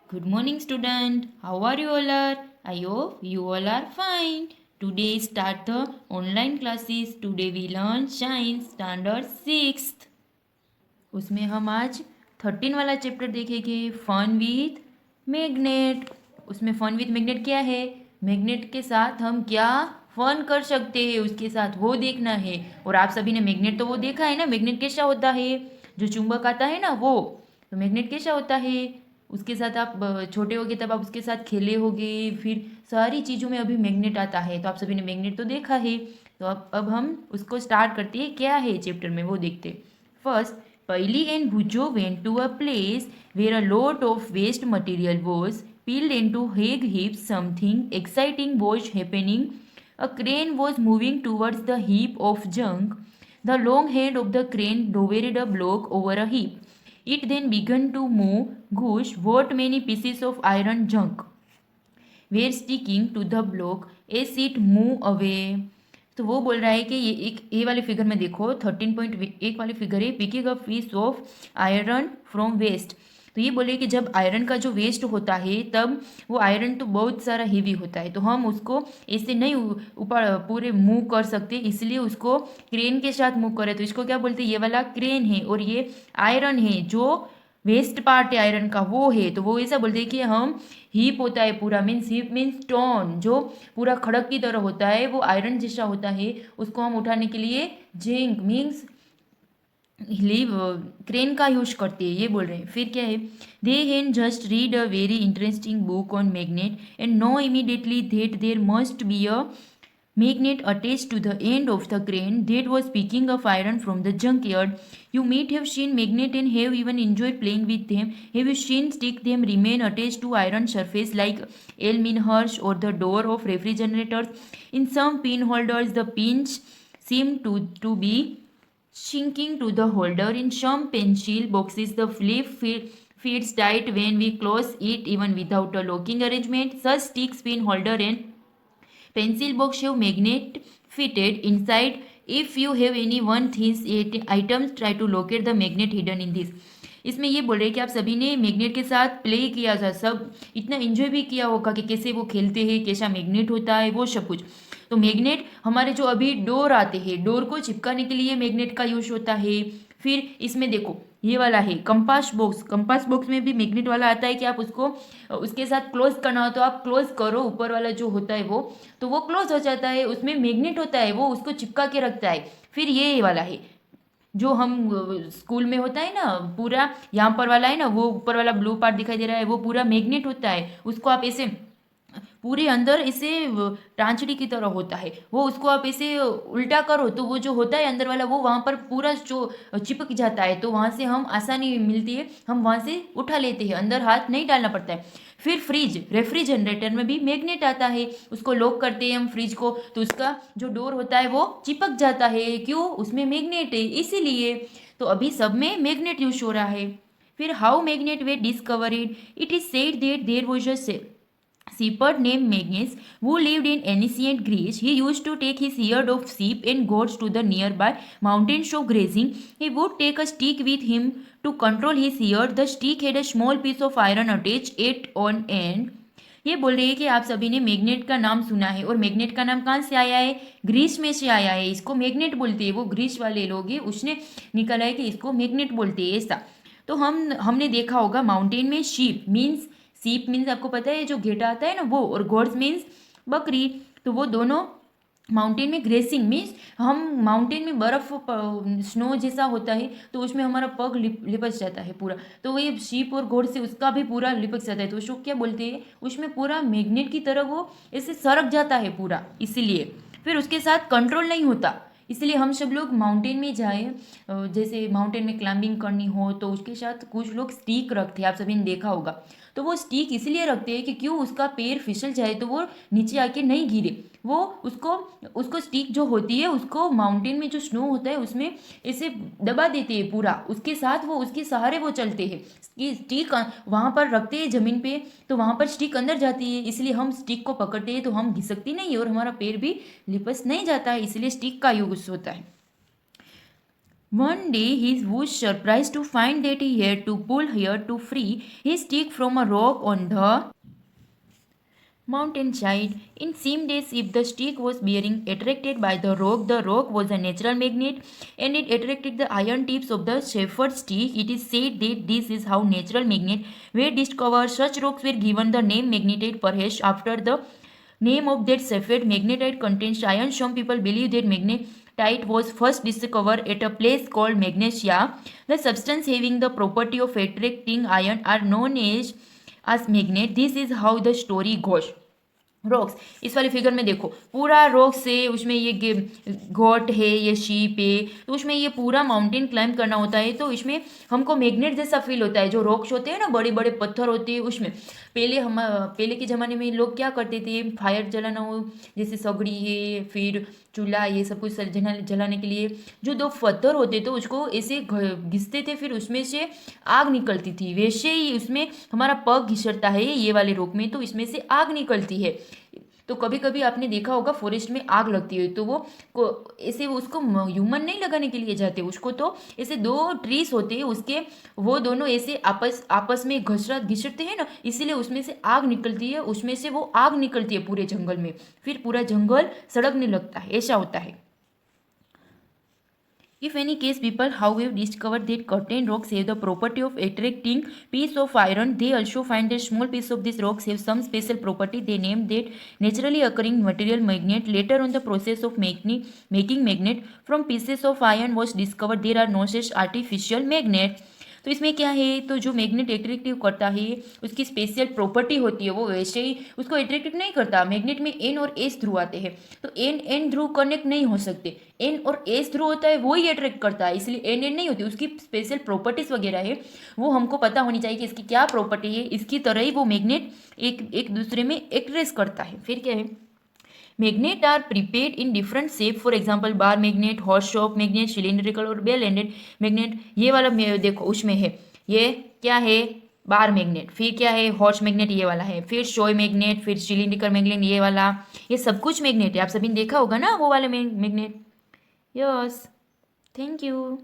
Good morning, student. How are you all are? I hope you all are fine. Today start the online classes. Today we learn Science Standard 6th. उसमें हम आज 13 वाला chapter देखेंगे fun with magnet. उसमें fun with magnet क्या है, magnet के साथ हम क्या फन कर सकते हैं उसके साथ वो देखना है। और आप सभी ने मैग्नेट तो वो देखा है ना, मैग्नेट कैसा होता है, जो चुंबक आता है ना वो। तो मैग्नेट कैसा होता है, उसके साथ आप छोटे होगे तब आप उसके साथ खेले होगे, फिर सारी चीज़ों में अभी मैग्नेट आता है। तो आप सभी ने मैग्नेट तो देखा है। तो अब हम उसको स्टार्ट करते हैं, क्या है चैप्टर में वो देखते हैं। First, Paili and Bhujo went to a place where a lot of waste material was piled into egg heaps. Something exciting was happening. A crane was moving towards the heap of junk. The long head of the crane lowered a block over a heap. It then began to move. Gosh, what many pieces of iron junk were sticking to the block as it moved away. तो वो बोल रहा है कि ये वाले figure में देखो 13.1 वाली फिगर है, picking a piece of iron from waste. तो ये बोले कि जब आयरन का जो वेस्ट होता है तब वो आयरन तो बहुत सारा हेवी होता है, तो हम उसको ऐसे नहीं ऊपर पूरे मूव कर सकते, इसलिए उसको क्रेन के साथ मूव करें। तो इसको क्या बोलते हैं, ये वाला क्रेन है और ये आयरन है, जो वेस्ट पार्ट है आयरन का वो है। तो वो ऐसा बोलते हैं कि हम हीप होता है पूरा, मीन्स हीप मीन्स स्टोन, जो पूरा खड़क की तरह होता है, वो आयरन जैसा होता है, उसको हम उठाने के लिए जिंक मीन्स लीव क्रेन का यूज करते हैं, ये बोल रहे हैं। फिर क्या है, they had just read a very interesting book on magnet and know immediately that there must be a magnet attached to the end of the crane that was picking up iron from the junkyard. You might have seen magnet and have even enjoyed playing with them. Have you seen stick them remain attached to iron surface like aluminum or the door of refrigerators? In some pin holders, the pins seem to be sinking to the holder. In some pencil boxes, the flip fits tight when we close it even without a locking arrangement. Such sticks, pin holder and pencil box have magnet fitted inside. If you have any one these items, try to locate the magnet hidden in this. इसमें ये बोल रहे हैं कि आप सभी ने magnet के साथ प्ले किया था, सब इतना एंजॉय भी किया होगा कि कैसे वो खेलते हैं, कैसा मैग्नेट होता है, वो सब कुछ। तो मैग्नेट हमारे जो अभी डोर आते हैं, डोर को चिपकाने के लिए मैग्नेट का यूज होता है। फिर इसमें देखो ये वाला है कंपास बॉक्स, कंपास बॉक्स में भी मैग्नेट वाला आता है कि आप उसको उसके साथ क्लोज करना हो तो आप क्लोज करो, ऊपर वाला जो होता है वो, तो वो क्लोज हो जाता है, उसमें मैग्नेट होता है, वो उसको चिपका के रखता है। फिर ये वाला है जो हम स्कूल में होता है ना, पूरा यहाँ पर वाला है ना, वो ऊपर वाला ब्लू पार्ट दिखाई दे रहा है, वो पूरा मैग्नेट होता है, उसको आप ऐसे पूरे अंदर ऐसे टांचड़ी की तरह होता है, वो उसको आप ऐसे उल्टा करो तो वो जो होता है अंदर वाला वो वहाँ पर पूरा जो चिपक जाता है, तो वहाँ से हम आसानी मिलती है, हम वहाँ से उठा लेते हैं, अंदर हाथ नहीं डालना पड़ता है। फिर फ्रिज, रेफ्रिजरेटर में भी मैग्नेट आता है, उसको लॉक करते हैं हम फ्रिज को, तो उसका जो डोर होता है वो चिपक जाता है, क्यों, उसमें मैग्नेट है इसीलिए। तो अभी सब में मैग्नेट यूज हो रहा है। फिर how magnet were discovered, it is said that there was a shepherd named Magnus who lived in ancient Greece. He used to take his herd of sheep and goats to the nearby mountains of grazing. He would take a stick with him to control his herd. The stick had a small piece of iron attached at one end. ये बोल रहे हैं कि आप सभी ने magnet का नाम सुना है, और मैग्नेट का नाम कहाँ से आया है, ग्रीस में से आया है, इसको मैग्नेट बोलते हैं, वो ग्रीस वाले लोग हैं, उसने निकाला है कि इसको मैग्नेट बोलते हैं ऐसा। तो हमने देखा होगा माउंटेन में शीप मीन्स, सीप मीन्स आपको पता है जो घेटा आता है ना वो, और गोड्स मीन्स बकरी, तो वो दोनों माउंटेन में ग्रेसिंग मीन्स, हम माउंटेन में बर्फ स्नो जैसा होता है तो उसमें हमारा पग लिपक जाता है पूरा, तो वो ये शीप और घोड़ से उसका भी पूरा लिपक जाता है, तो उसको क्या बोलते हैं, उसमें पूरा मैग्नेट की तरह वो ऐसे सरक जाता है पूरा, इसीलिए फिर उसके साथ कंट्रोल नहीं होता। इसलिए हम सब लोग माउंटेन में जाए, जैसे माउंटेन में क्लाइंबिंग करनी हो तो उसके साथ कुछ लोग स्टिक रखते हैं, आप सभी ने देखा होगा। तो वो स्टिक इसलिए रखते हैं कि क्यों उसका पैर फिसल जाए तो वो नीचे आके नहीं गिरे, वो उसको उसको स्टिक जो होती है उसको माउंटेन में जो स्नो होता है उसमें ऐसे दबा देते हैं पूरा, उसके साथ वो उसके सहारे वो चलते हैं, स्टिक वहाँ पर रखते हैं ज़मीन पे, तो वहाँ पर स्टिक अंदर जाती है, इसलिए हम स्टिक को पकड़ते हैं तो हम घिसकती नहीं है और हमारा पैर भी लिपस नहीं जाता है, इसलिए स्टिक का यूज होता है। One day he was surprised to find that he had to pull here to free his stick from a rock on the mountainside. It seemed as if the stick was being attracted by the rock. The rock was a natural magnet and it attracted the iron tips of the shepherd's stick. It is said that this is how natural magnets were discovered. Such rocks were given the name magnetite, perhaps after the name of that shepherd. Magnetite contains iron. Some people believe that magnetite was first discovered at a place called Magnesia. The substance having the property of attracting iron are known as magnet. This is how the story goes. Rocks, इस वाली figure में देखो पूरा rocks है, उसमें ये गोट है, ये शीप है, तो उसमें ये पूरा माउंटेन क्लाइंब करना होता है, तो इसमें हमको मैग्नेट जैसा फील होता है। जो रॉक्स होते हैं ना, बड़े बड़े पत्थर होते हैं, उसमें पहले के ज़माने में लोग क्या करते थे, फायर जलाना हो, जैसे सगड़ी है, फिर चूल्हा, ये सब कुछ जलाने के लिए जो दो पत्थर होते तो उसको ऐसे घिसते थे, फिर उसमें से आग निकलती थी। वैसे ही उसमें हमारा पग घिसटता है ये वाले रोक में, तो इसमें से आग निकलती है। तो कभी कभी आपने देखा होगा फॉरेस्ट में आग लगती है, तो वो ऐसे उसको ह्यूमन नहीं लगाने के लिए जाते, उसको तो ऐसे दो ट्रीज होते हैं उसके, वो दोनों ऐसे आपस में घिसटते हैं ना, इसीलिए उसमें से आग निकलती है, उसमें से वो आग निकलती है पूरे जंगल में, फिर पूरा जंगल सड़कने लगता है, ऐसा होता है। If any case people however discovered that certain rocks have the property of attracting piece of iron, they also find that small piece of these rocks have some special property. They named that naturally occurring material magnet. Later on, the process of making magnet from pieces of iron was discovered. There are no such artificial magnets. तो इसमें क्या है, तो जो magnet attractive करता है उसकी special property होती है, वो वैसे ही उसको एट्रैक्टिव नहीं करता। मैग्नेट में एन और एस ध्रुव आते हैं, तो एन एन ध्रुव कनेक्ट नहीं हो सकते, एन और एस ध्रुव होता है वो ही अट्रैक्ट करता है, इसलिए एन एन नहीं होती। उसकी स्पेशल प्रॉपर्टीज वगैरह है, वो हमको पता होनी चाहिए कि इसकी क्या प्रॉपर्टी है। इसकी तरह ही वो मैग्नेट एक दूसरे में एक्ट्रेस करता है। फिर क्या है, magnet are prepared in different shape, for example bar magnet, horseshoe magnet, cylindrical और बेल एंडेड मैग्नेट। ये वाला देखो उसमें है, ये क्या है, बार मैग्नेट, फिर क्या है, हॉर्स मैग्नेट ये वाला है, फिर शॉय मैग्नेट, फिर सिलिंड्रिकल मैग्नेट ये वाला, ये सब कुछ मैग्नेट है। आप सभी ने देखा होगा ना वो वाले मैग्नेट। Yes, thank you.